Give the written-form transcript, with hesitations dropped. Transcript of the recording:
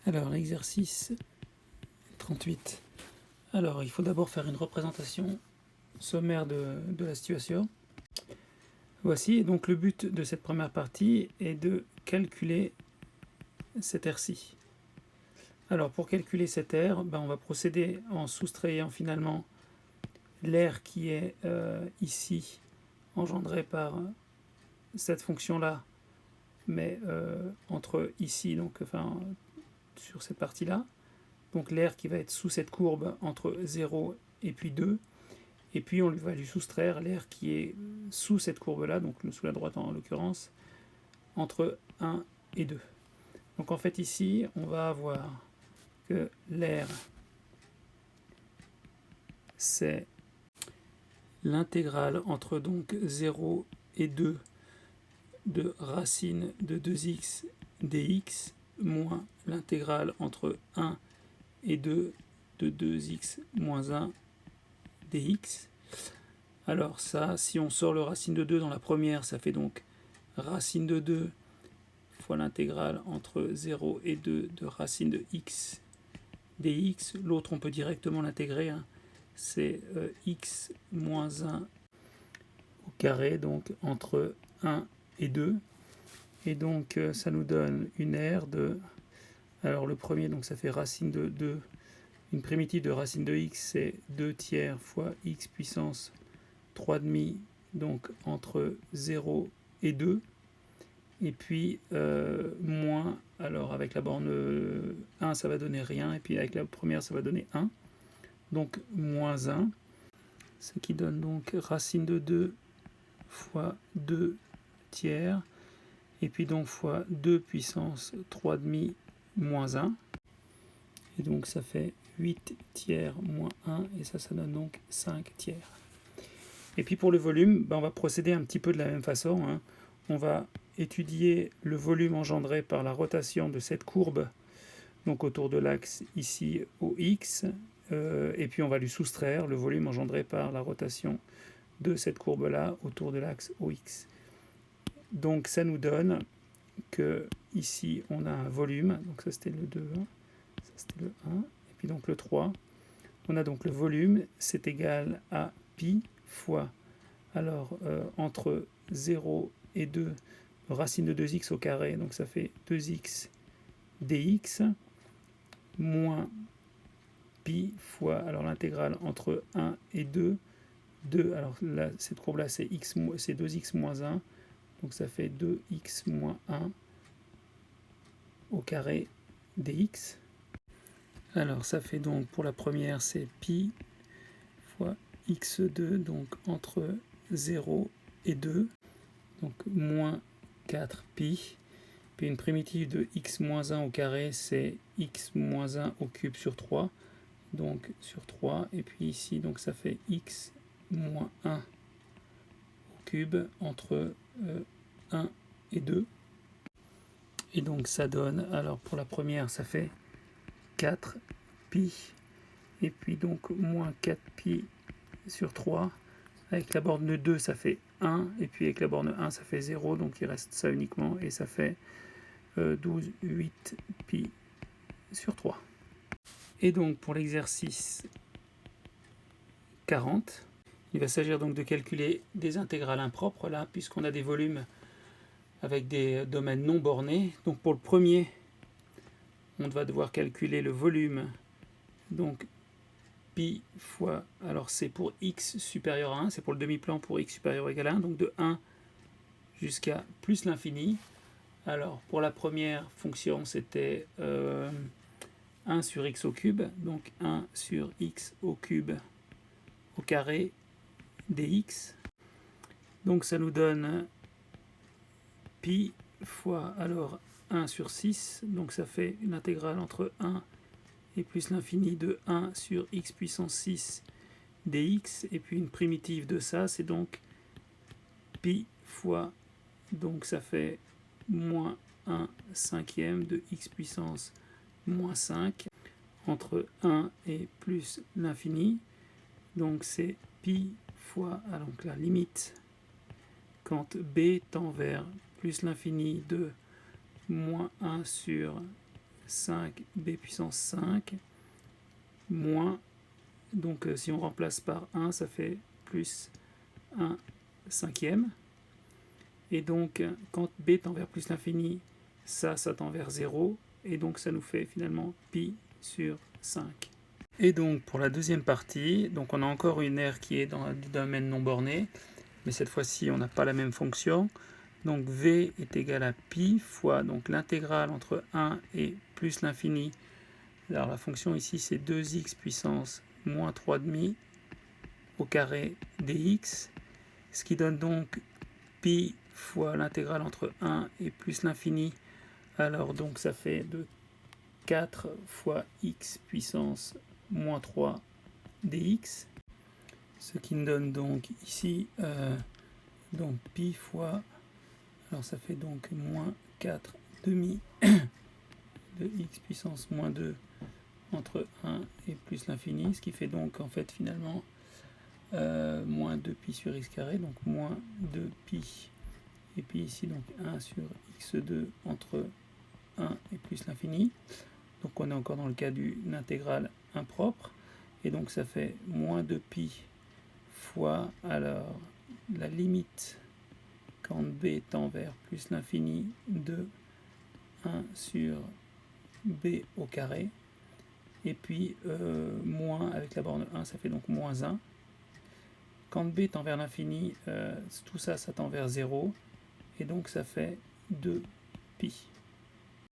Alors, exercice 38. Alors, il faut d'abord faire une représentation sommaire de la situation. Voici, donc le but de cette première partie est de calculer cet R-ci. Alors, pour calculer cet R, on va procéder en soustrayant finalement l'air qui est ici engendré par cette fonction-là, mais entre ici, donc sur cette partie-là, donc l'air qui va être sous cette courbe entre 0 et puis 2, et puis on va lui soustraire l'air qui est sous cette courbe-là, donc sous la droite en l'occurrence, entre 1 et 2. Donc en fait ici, on va avoir que l'air, c'est l'intégrale entre donc 0 et 2 de racine de 2x dx moins l'intégrale entre 1 et 2 de 2x moins 1 dx. Alors ça, si on sort le racine de 2 dans la première, ça fait donc racine de 2 fois l'intégrale entre 0 et 2 de racine de x dx. L'autre, on peut directement l'intégrer, hein. C'est x moins 1 au carré, donc entre 1 et 2. Et donc ça nous donne une R de... Alors le premier, donc ça fait racine de 2. Une primitive de racine de x, c'est 2 tiers fois x puissance 3,5, donc entre 0 et 2. Et puis moins, alors avec la borne 1, ça va donner rien. Et puis avec la première, ça va donner 1. Donc moins 1. Ce qui donne donc racine de 2 fois 2 tiers. Et puis donc fois 2 puissance 3,5 moins 1. Et donc ça fait 8 tiers moins 1. Et ça donne donc 5 tiers. Et puis pour le volume, on va procéder un petit peu de la même façon, hein. On va étudier le volume engendré par la rotation de cette courbe, donc autour de l'axe ici au x, et puis on va lui soustraire le volume engendré par la rotation de cette courbe-là autour de l'axe au x. Donc ça nous donne que ici on a un volume, donc ça c'était le 2, ça c'était le 1, et puis donc le 3. On a donc le volume, c'est égal à pi fois, alors entre 0 et 2, racine de 2x au carré, donc ça fait 2x dx, moins pi fois, alors l'intégrale entre 1 et 2, alors là, cette courbe-là, c'est 2x moins 1, donc ça fait 2x moins 1 au carré dx. Alors ça fait donc, pour la première, c'est pi fois x2, donc entre 0 et 2, donc moins 4 pi, puis une primitive de x moins 1 au carré, c'est x moins 1 au cube sur 3, donc sur 3, et puis ici, donc ça fait x moins 1 au cube entre 1 et 2. Et donc ça donne, alors pour la première, ça fait 4 pi, et puis donc moins 4 pi sur 3. Avec la borne 2, ça fait 1, et puis avec la borne 1, ça fait 0, donc il reste ça uniquement, et ça fait 12,8 pi sur 3. Et donc pour l'exercice 40, il va s'agir donc de calculer des intégrales impropres, là, puisqu'on a des volumes avec des domaines non bornés. Donc pour le premier, on va devoir calculer le volume, donc pi fois, alors c'est pour x supérieur à 1, c'est pour le demi-plan pour x supérieur ou égal à 1, donc de 1 jusqu'à plus l'infini. Alors pour la première fonction, c'était 1 sur x au cube, donc 1 sur x au cube au carré dx. Donc ça nous donne pi fois alors 1 sur 6, donc ça fait une intégrale entre 1 et plus l'infini de 1 sur x puissance 6 dx, et puis une primitive de ça, c'est donc pi fois, donc ça fait moins 1 cinquième de x puissance moins 5 entre 1 et plus l'infini, donc c'est pi fois, donc la limite quand b tend vers plus l'infini de moins 1 sur 5b puissance 5 moins, donc si on remplace par 1, ça fait plus 1 cinquième. Et donc, quand b tend vers plus l'infini, ça tend vers 0. Et donc, ça nous fait finalement pi sur 5. Et donc, pour la deuxième partie, donc on a encore une R qui est dans du domaine non borné. Mais cette fois-ci, on n'a pas la même fonction. Donc, v est égal à pi fois l'intégrale entre 1 et plus l'infini. Alors, la fonction ici, c'est 2x puissance moins 3,5 au carré dx. Ce qui donne donc pi fois l'intégrale entre 1 et plus l'infini. Alors donc ça fait de 4 fois x puissance moins 3 dx. Ce qui nous donne donc ici donc pi fois, alors ça fait donc moins 4 demi de x puissance moins 2 entre 1 et plus l'infini. Ce qui fait donc en fait finalement moins 2 pi sur x carré, donc moins 2 pi. Et puis ici, donc 1 sur x2 entre 1 et plus l'infini. Donc on est encore dans le cas d'une intégrale impropre. Et donc ça fait moins 2 pi fois, alors, la limite quand b tend vers plus l'infini de 1 sur b au carré. Et puis moins avec la borne 1, ça fait donc moins 1. Quand b tend vers l'infini, tout ça, ça tend vers 0. Et donc ça fait 2 pi.